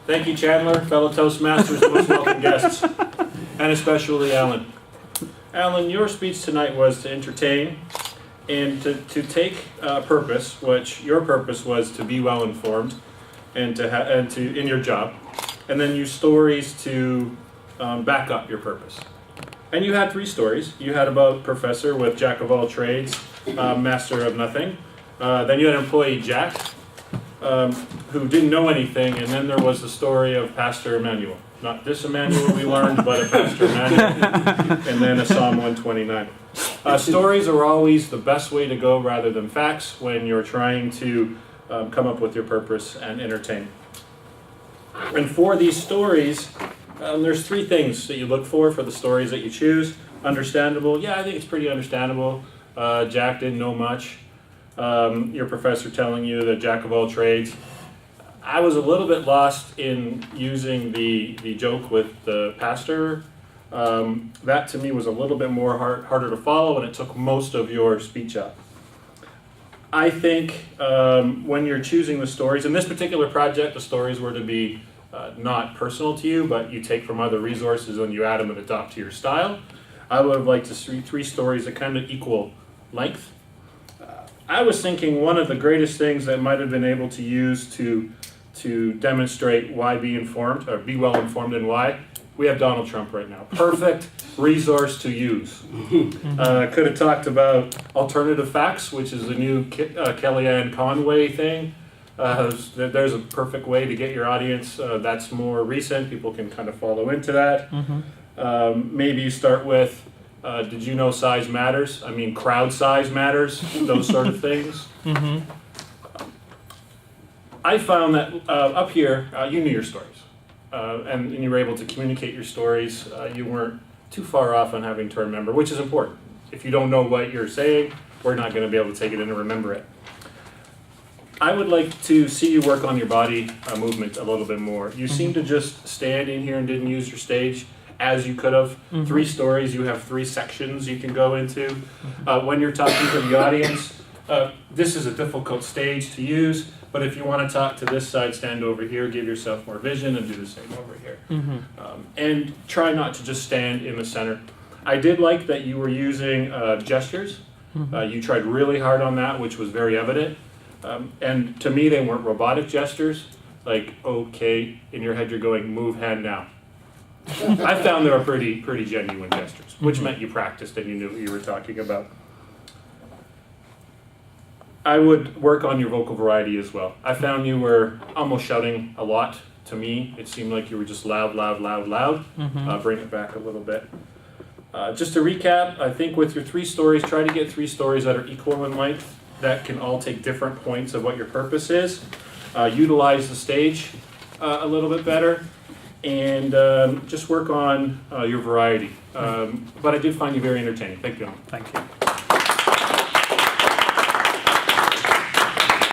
Thank you, Chandler, fellow Toastmasters, most welcome guests, and especially Alan. Alan, your speech tonight was to entertain and to take a purpose, which your purpose was to be well informed and to in your job, and then use stories to back up your purpose. And you had 3 stories. You had about professor with jack of all trades, master of nothing. Then you had employee Jack, who didn't know anything, and then there was the story of Pastor Emmanuel. Not this Emmanuel we learned, but a Pastor Emmanuel, and then a Psalm 129. Stories are always the best way to go rather than facts when you're trying to come up with your purpose and entertain. And for these stories, there's 3 things that you look for the stories that you choose. Understandable. Yeah, I think it's pretty understandable. Jack didn't know much. Your professor telling you the jack of all trades. I was a little bit lost in using the joke with the pastor. That to me was a little bit more harder to follow, and it took most of your speech up. I think when you're choosing the stories, in this particular project, the stories were to be not personal to you, but you take from other resources and you add them and adopt to your style. I would have liked to see 3 stories that kind of equal length. I was thinking one of the greatest things that might have been able to use to demonstrate why be informed, or be well informed and why, we have Donald Trump right now. Perfect resource to use. Could have talked about alternative facts, which is the new Kellyanne Conway thing. There's a perfect way to get your audience that's more recent. People can kind of follow into that. Maybe you start with, did you know size matters? I mean, crowd size matters, those sort of things. I found that up here, you knew your stories. And you were able to communicate your stories. You weren't too far off on having to remember, which is important. If you don't know what you're saying, we're not going to be able to take it in and remember it. I would like to see you work on your body movement a little bit more. You seem to just stand in here and didn't use your stage as you could have. 3 stories, you have 3 sections you can go into. When you're talking to the audience, this is a difficult stage to use, but if you want to talk to this side, stand over here, give yourself more vision, and do the same over here. And try not to just stand in the center. I did like that you were using gestures. You tried really hard on that, which was very evident. And to me, they weren't robotic gestures, like, okay, in your head you're going, move hand now. I found they were pretty genuine gestures, which meant you practiced and you knew what you were talking about. I would work on your vocal variety as well. I found you were almost shouting a lot. To me, it seemed like you were just loud. Bring it back a little bit. Just to recap, I think with your 3 stories, try to get 3 stories that are equal in length, that can all take different points of what your purpose is. Utilize the stage a little bit better, and just work on your variety. But I did find you very entertaining. Thank you. Thank you.